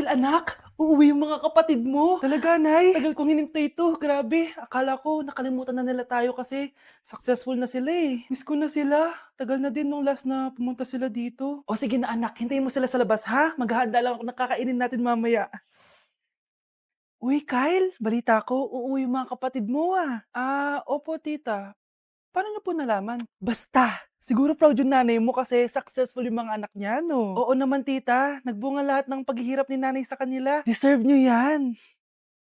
Kyle, anak, uuwi yung mga kapatid mo. Talaga, Nay? Tagal kong hinintay ito. Grabe, akala ko nakalimutan na nila tayo kasi successful na sila eh. Miss ko na sila. Tagal na din nung last na pumunta sila dito. O sige na anak, hintayin mo sila sa labas ha. Maghahanda lang ako ng kakainin natin mamaya. Uy, Kyle, balita ko, uuwi yung mga kapatid mo ah. Opo tita. Paano niyo po nalaman? Basta! Siguro proud yung nanay mo kasi successful yung mga anak niya, no? Oo naman, tita. Nagbunga lahat ng paghihirap ni nanay sa kanila. Deserve niyo yan.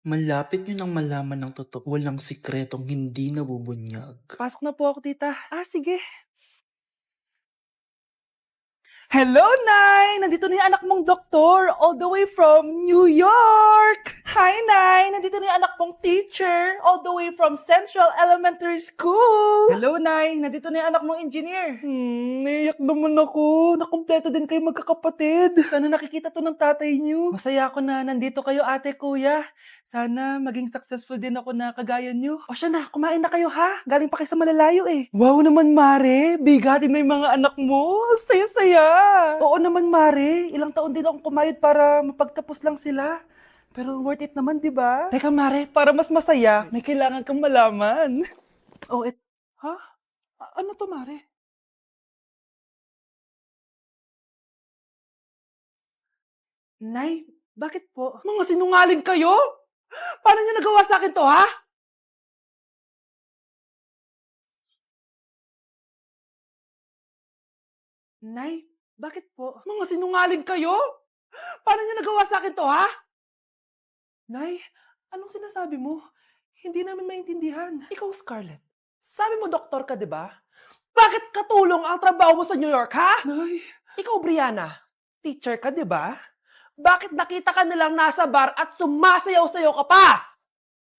Malapit nyo nang malaman ng totoo, walang sikretong hindi nabubunyag. Pasok na po ako, tita. Sige. Hello, Nay! Nandito na yung anak mong doktor, all the way from New York! Hi, Nay! Nandito na yung anak mong teacher, all the way from Central Elementary School! Hello, Nay! Nandito na yung anak mong engineer. Naiyak naman ako. Nakumpleto din kayo magkakapatid. Sana nakikita to ng tatay niyo. Masaya ako na nandito kayo, ate, kuya. Sana maging successful din ako na kagaya niyo. O siya na, kumain na kayo ha. Galing pa kayo sa malalayo eh. Wow naman, Mare. Bigatin na yung mga anak mo. Saya-saya. Oo naman, Mare. Ilang taon din akong kumayod para mapagtapos lang sila. Pero worth it naman, di ba? Teka, Mare, para mas masaya, may kailangan kang malaman. Ha? Ano to, Mare? Nay, bakit po? Mga sinungaling kayo? Paano niyo nagawa sa akin to, ha? Nay, bakit po? Mga sinungaling kayo? Paano niyo nagawa sa akin to, ha? Nay, anong sinasabi mo? Hindi namin maintindihan. Ikaw, Scarlett. Sabi mo doktor ka, di ba? Bakit katulong ang trabaho mo sa New York, ha? Nay. Ikaw, Brianna. Teacher ka, di ba? Bakit nakita ka nilang nasa bar at sumasayaw-sayaw ka pa?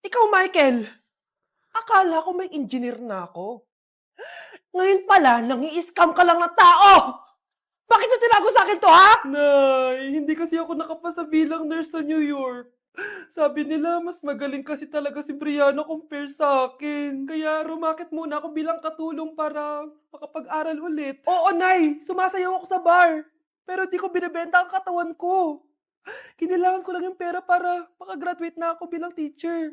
Ikaw, Michael. Akala ko may engineer na ako. Ngayon pala, nangi-scam ka lang ng tao! Bakit niyo tinago sa akin to, ha? Nay, hindi kasi ako nakapasa bilang nurse sa New York. Sabi nila, mas magaling kasi talaga si Brianna compare sa akin. Kaya rumakit muna ako bilang katulong para makapag-aral ulit. Oo, Nay! Sumasayaw ako sa bar. Pero di ko binibenta ang katawan ko. Kailangan ko lang yung pera para makagraduate na ako bilang teacher.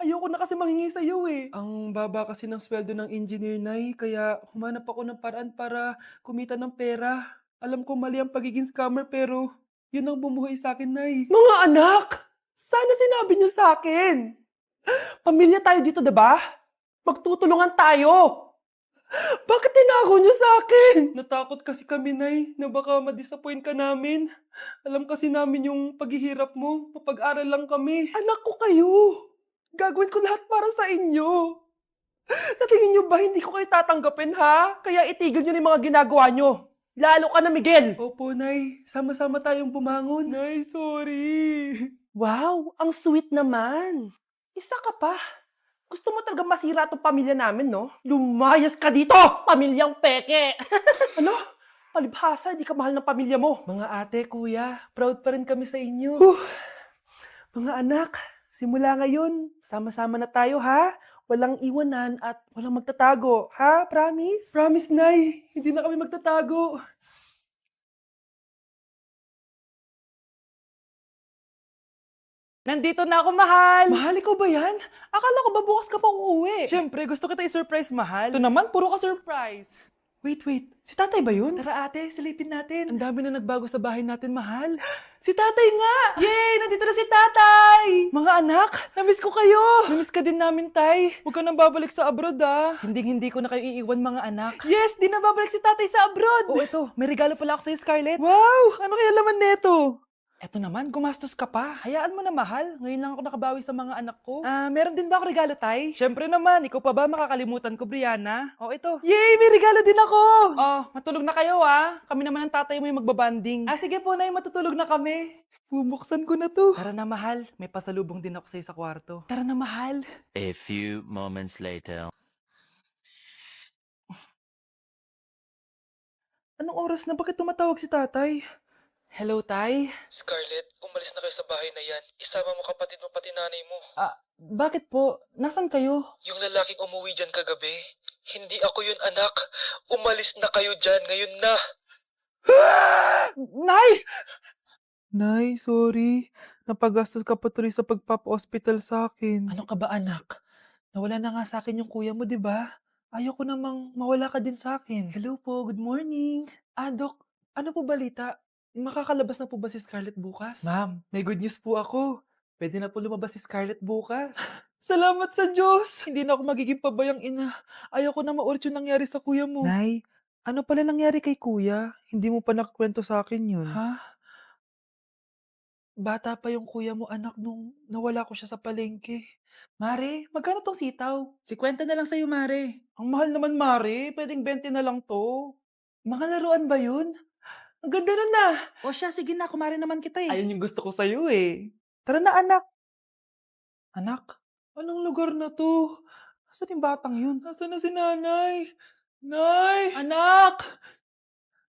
Ayoko na kasi manghingi sa'yo eh. Ang baba kasi ng sweldo ng engineer, Nay, kaya humanap ako ng paraan para kumita ng pera. Alam ko mali ang pagiging scammer pero yun ang bumuhay sa akin, Nay. Mga anak! Sana sinabi niyo sa akin! Pamilya tayo dito, diba? Magtutulungan tayo! Bakit tinago niyo sa akin? Natakot kasi kami, Nay, na baka ma-disappoint ka namin. Alam kasi namin yung paghihirap mo. Mapag-aral lang kami. Anak ko kayo. Gagawin ko lahat para sa inyo. Sa tingin niyo ba hindi ko kayo tatanggapin, ha? Kaya itigil niyo na yung mga ginagawa niyo. Lalo ka na, Miguel. Opo, Nay. Sama-sama tayong bumangon. Nay, sorry. Wow, ang sweet naman. Isa ka pa. Gusto mo talaga masira itong pamilya namin, no? Lumayas ka dito! Pamilyang peke! Ano? Palibhasa, di ka mahal ng pamilya mo. Mga ate, kuya, proud pa rin kami sa inyo. Mga anak, simula ngayon, sama-sama na tayo, ha? Walang iwanan at walang magtatago, ha? Promise? Promise, Nay. Hindi na kami magtatago. Nandito na ako, mahal! Mahal, ikaw ba yan? Akala ko ba bukas ka pa uuwi? Siyempre, gusto kita i-surprise, mahal. Ito naman, puro ka surprise. Wait. Si tatay ba yun? Tara ate, silipin natin. Ang dami na nagbago sa bahay natin, mahal. Si tatay nga! Yay! Nandito na si tatay! Mga anak, namiss ko kayo! Namiss ka din namin, tay. Huwag ka nang babalik sa abroad, ah. Hindi ko na kayo iiwan, mga anak. Yes! Di na babalik si tatay sa abroad! Oh, ito. May regalo pala ako sa'yo, Scarlett. Wow! Ano kaya laman neto? Eto naman, gumastos ka pa. Hayaan mo na, mahal. Ngayon lang ako nakabawi sa mga anak ko. Meron din ba ako regalo, tay? Siyempre naman, ikaw pa ba makakalimutan ko, Brianna? Oh, ito. Yay! May regalo din ako! Oh, matulog na kayo, ah. Kami naman ang tatay mo yung magbabanding. Sige po, Nay, matutulog na kami. Bubuksan ko na to. Tara na, mahal. May pasalubong din ako sa'yo sa kwarto. Tara na, mahal. A few moments later. Anong oras na? Bakit tumatawag si tatay? Hello, tay? Scarlett, umalis na kayo sa bahay na yan. Isama mo kapatid mo pati nanay mo. Bakit po? Nasaan kayo? Yung lalaking umuwi dyan kagabi, hindi ako yun anak. Umalis na kayo dyan ngayon na. Nay! Nay, sorry. Napagastos ka pa tuloy sa pagpapa-hospital sa akin. Ano ka ba, anak? Nawala na nga sa akin yung kuya mo, di ba? Ayoko namang mawala ka din sa akin. Hello po, good morning. Dok, ano po balita? Makakalabas na po ba si Scarlett bukas? Ma'am, may good news po ako. Pwede na po lumabas si Scarlett bukas. Salamat sa Diyos! Hindi na ako magiging pabayang ina. Ayoko na maulit yung nangyari sa kuya mo. Nay, ano pala nangyari kay kuya? Hindi mo pa nakakwento sa akin yun. Ha? Bata pa yung kuya mo, anak, nung nawala ko siya sa palengke. Mare, magkano tong sitaw? 50 na lang sa'yo, Mare. Ang mahal naman, Mare. Pwedeng 20 na lang to. Mga laruan ba yun? Ang ganda nun na. O siya, sige na, kumare naman kita eh. Ayun yung gusto ko sa'yo eh. Tara na, anak. Anak, anong lugar na to? Nasaan yung batang yun? Nasaan na si nanay? Nay! Anak!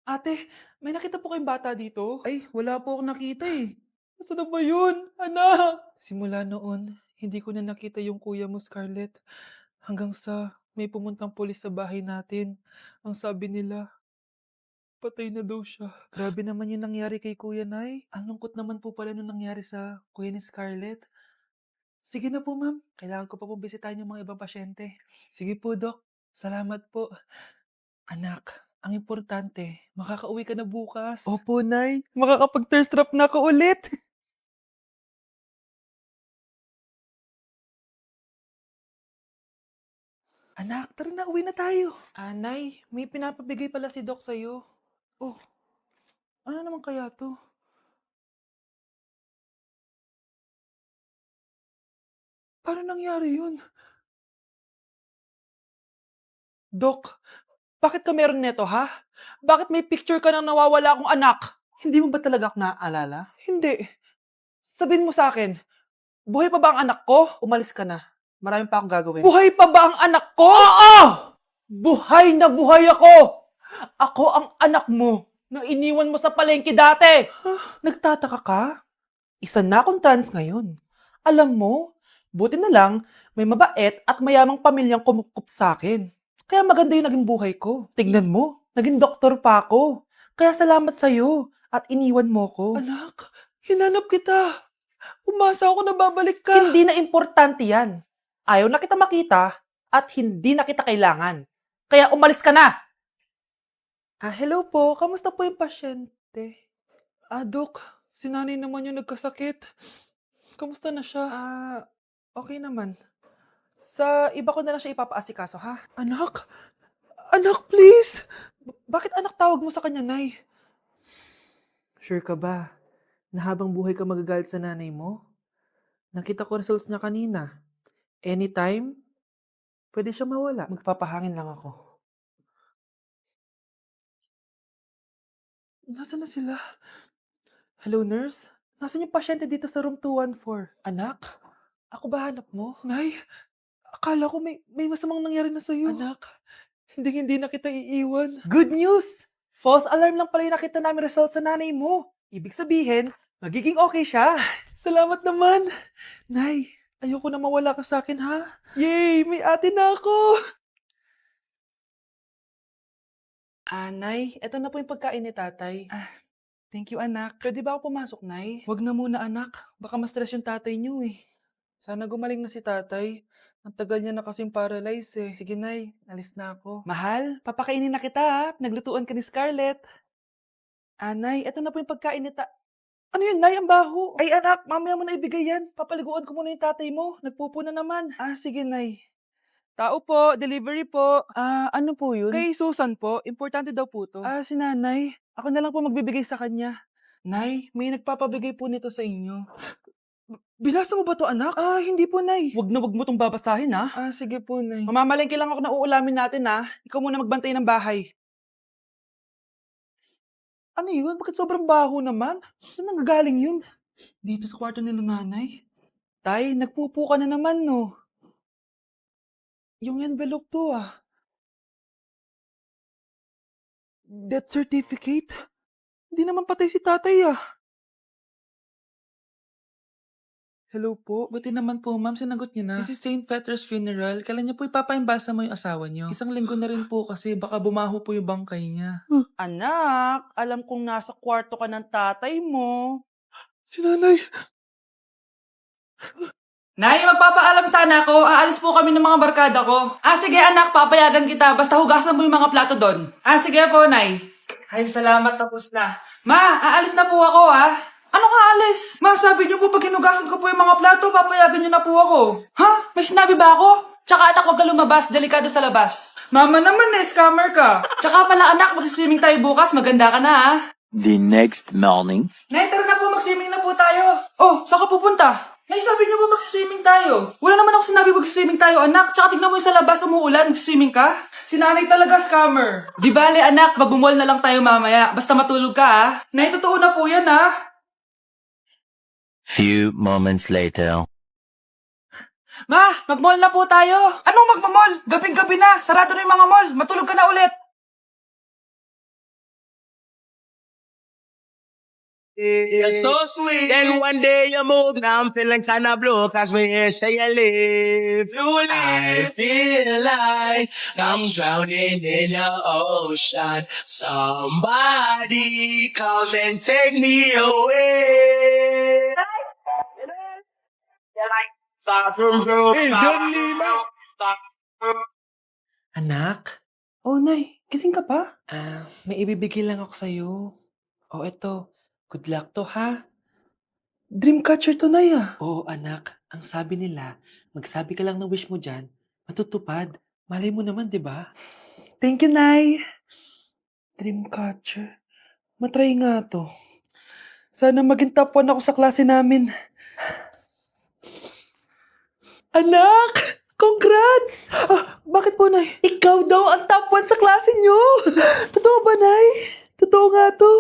Ate, may nakita po kayong bata dito? Ay, wala po akong nakita eh. Nasaan na ba yun? Anak! Simula noon, hindi ko na nakita yung kuya mo, Scarlett. Hanggang sa may pumuntang pulis sa bahay natin. Ang sabi nila, patay na daw siya. Grabe naman yung nangyari kay Kuya Nay. Ang lungkot naman po pala nung nangyari sa kuya ni Scarlett. Sige na po, ma'am. Kailangan ko pa po bisitahin yung mga ibang pasyente. Sige po, Dok. Salamat po. Anak, ang importante, makakauwi ka na bukas. Opo, Nay. Makakapag-thirst trap na ako ulit. Anak, tara na, uwi na tayo. Nay, may pinapabigay pala si Doc sa'yo. Oh, ano naman kaya to? Paano nangyari yun? Doc, bakit ka meron neto, ha? Bakit may picture ka ng nawawala akong anak? Hindi mo ba talaga ako naaalala? Hindi. Sabihin mo sa akin, buhay pa ba ang anak ko? Umalis ka na. Marami pa akong gagawin. Buhay pa ba ang anak ko? Oo! Buhay na buhay ako! Ako ang anak mo na iniwan mo sa palengke dati! Nagtataka ka? Isa na akong trans ngayon. Alam mo, buti na lang may mabait at mayamang pamilyang kumukup sa akin. Kaya maganda yung naging buhay ko. Tignan mo, naging doktor pa ako. Kaya salamat sa'yo at iniwan mo ko. Anak, hinanap kita. Umasa ako na babalik ka. Hindi na importante yan. Ayaw na kita makita at hindi na kita kailangan. Kaya umalis ka na! Hello po. Kamusta po yung pasyente? Dok, si nanay naman yung nagkasakit. Kamusta na siya? Okay naman. Sa iba ko na lang siya ipapaasikaso, ha? Anak? Anak, please! Bakit anak tawag mo sa kanya, Nay? Sure ka ba na habang buhay ka magagalit sa nanay mo? Nakita ko results niya kanina. Anytime, pwede siya mawala. Magpapahangin lang ako. Nasaan na sila? Hello, nurse? Nasaan yung pasyente dito sa room 214? Anak? Ako ba hanap mo? Nay, akala ko may masamang nangyari na sa'yo. Anak, hindi na kita iiwan. Good news! False alarm lang pala yung nakita namin result sa nanay mo. Ibig sabihin, magiging okay siya. Salamat naman. Nay, ayoko na mawala ka sa akin, ha? Yay! May ate na ako! Nay, eto na po yung pagkain ni tatay. Thank you, anak. Pwede ba ako pumasok, Nay? Wag na muna, anak. Baka ma-stress yung tatay niyo eh. Sana gumaling na si tatay. Ang tagal niya na kasing paralyzed eh. Sige, Nay. Alis na ako. Mahal, papakainin na kita ha. Naglutuan ka ni Scarlett. Nay, eto na po yung pagkain ni Ano yun, Nay? Ang baho. Ay, anak, mamaya mo na ibigay yan. Papaliguan ko muna yung tatay mo. Nagpupo na naman. Sige, Nay. Tao po, delivery po. Ano po yun? Kay Susan po, importante daw po to. Si nanay. Ako na lang po magbibigay sa kanya. Nay, may nagpapabigay po nito sa inyo. Binasa mo ba to, anak? Hindi po, Nay. Wag na wag mo tong babasahin, ha? Sige po, Nay. Mamamalengke lang ako na uulamin natin, ha? Ikaw muna magbantay ng bahay. Ano yun? Bakit sobrang baho naman? Saan nanggagaling yun? Dito sa kwarto nila nanay. Tay, nagpupo ka na naman, no? Yung envelope to, Death certificate? Hindi naman patay si tatay, Hello po. Buti naman po, ma'am. Sinagot niyo na. This is St. Peter's Funeral. Kailan niyo po ipapaimbasa mo yung asawa niyo? Isang linggo na rin po kasi baka bumaho po yung bangkay niya. Anak, alam kong nasa kwarto ka ng tatay mo. Si nanay. Nay, magpapaalam sana ako. Aalis po kami ng mga barkada ko. Sige anak, papayagan kita. Basta hugasan mo yung mga plato doon. Sige po, Nay. Ay, salamat. Tapos na. Ma, aalis na po ako, ha? Ano ka aalis? Ma, sabi niyo po pag hinugasan ko po yung mga plato, papayagan niyo na po ako. Ha? May sinabi ba ako? Tsaka anak, huwag ka lumabas. Delikado sa labas. Mama naman, scammer ka. Tsaka pala anak, magsiswimming tayo bukas. Maganda ka na, ha? The next morning. Nay, tara na po, mag-swimming na po tayo. Oh, saan ka pupunta? Nay, sabi niyo po mag-swimming tayo. Wala naman ako sinabi mag-swimming tayo, anak. Tsaka tignan mo yung sa labas, umuulan, mag-swimming ka. Si nanay talaga scammer. Di bale, anak, mag-mall na lang tayo mamaya. Basta matulog ka, ha? Nay, totoo na po yan, ha? Few moments later. Ma, mag-mall na po tayo. Anong mag-mall? Gabing-gabi na. Sarado na yung mga mall. Matulog ka na ulit. You're so sweet, and one day you move. Now I'm feeling kinda blue, cause when you say you leave, I feel like I'm drowning in the ocean. Somebody come and take me away. Far from home. Anak? Oh, Nay, gising ka pa? May ibibigay lang ako sa'yo. Oh, eto. Good luck to, ha? Dreamcatcher to, Nay, ah. Oo, anak. Ang sabi nila, magsabi ka lang ng wish mo dyan, matutupad. Malay mo naman, di ba? Thank you, Nay. Dreamcatcher. Matry nga to. Sana maging top 1 ako sa klase namin. Anak! Congrats! Bakit po, Nay? Ikaw daw ang top 1 sa klase nyo! Totoo ba, Nay? Totoo nga to.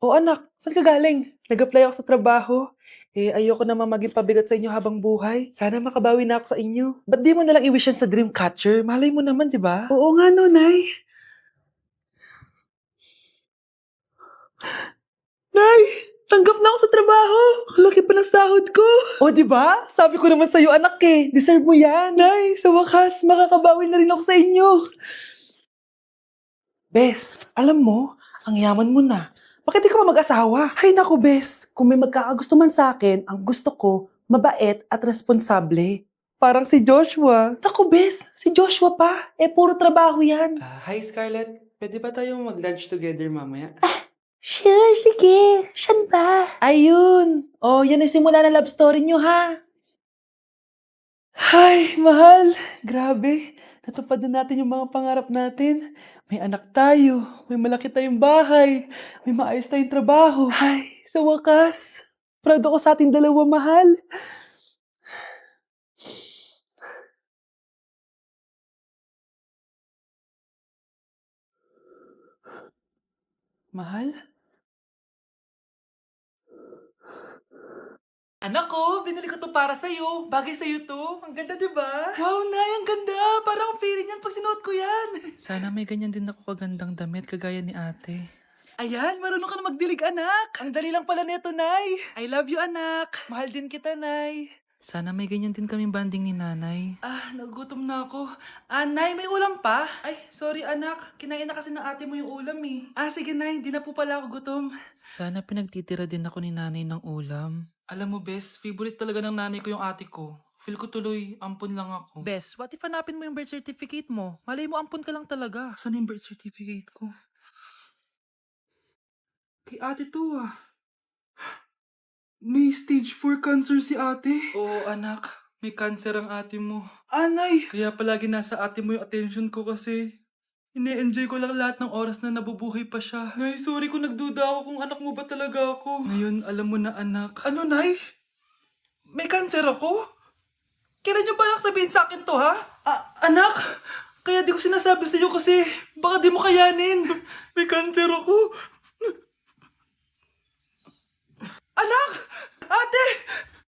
O anak, saan ka galing? Nag-apply ako sa trabaho. Ayoko naman maging pabigat sa inyo habang buhay. Sana makabawi na ako sa inyo. Ba't di mo nalang i-wish yan sa Dreamcatcher? Malay mo naman, di ba? Oo nga no, Nay. Nay! Tanggap na ako sa trabaho! Ang laki pa ng sahod ko! O, di ba? Sabi ko naman sa'yo, anak eh. Deserve mo yan. Nay, sa wakas, makakabawi na rin ako sa inyo. Bes, alam mo, ang yaman mo na. Bakit di ka pa mag-asawa? Hay naku, Bes. Kung may magkakagusto man sa akin, ang gusto ko, mabait at responsable. Parang si Joshua. Naku, Bes. Si Joshua pa. Puro trabaho yan. Hi, Scarlett. Pwede ba tayong mag-lunch together mamaya? Sure, sige. Saan ba? Ayun. Oh, yan ang simula ng love story nyo, ha? Hay, mahal. Grabe. Natupad na natin yung mga pangarap natin. May anak tayo. May malaki tayong bahay. May maayos tayong trabaho. Ay, sa wakas. Proud ako sa ating dalawa, mahal. Mahal? Anak ko, binili ko to para sa'yo. Bagay sa'yo to. Ang ganda, di ba? Wow, Nay, ang ganda. Parang ang feeling yan pag sinuot ko yan. Sana may ganyan din ako kagandang damit kagaya ni ate. Ayan, marunong ka na magdilig, anak. Ang dali lang pala nito, Nay. I love you, anak. Mahal din kita, Nay. Sana may ganyan din kaming banding ni nanay. Nagutom na ako. Nay, may ulam pa? Ay, sorry, anak. Kinain na kasi ng ate mo yung ulam, eh. Sige, Nay. Di na po pala ako gutom. Sana pinagtitira din ako ni nanay ng ulam. Alam mo, Bes, favorite talaga ng nanay ko yung ate ko. Feel ko tuloy, ampun lang ako. Bes, what if hanapin mo yung birth certificate mo? Malay mo ampun ka lang talaga. Saan yung birth certificate ko? Kay ate to, ah. May stage 4 cancer si ate. Oo, anak. May cancer ang ate mo. Anay! Kaya palagi nasa ate mo yung attention ko kasi ine-enjoy ko lang lahat ng oras na nabubuhay pa siya. Nay, sorry kung nagduda ako kung anak mo ba talaga ako. Ngayon, alam mo na, anak. Ano, Nay? May cancer ako? Kailan niyo balak sabihin sa akin to, ha? Anak! Kaya di ko sinasabi sa'yo kasi baka di mo kayanin. May cancer ako. Anak!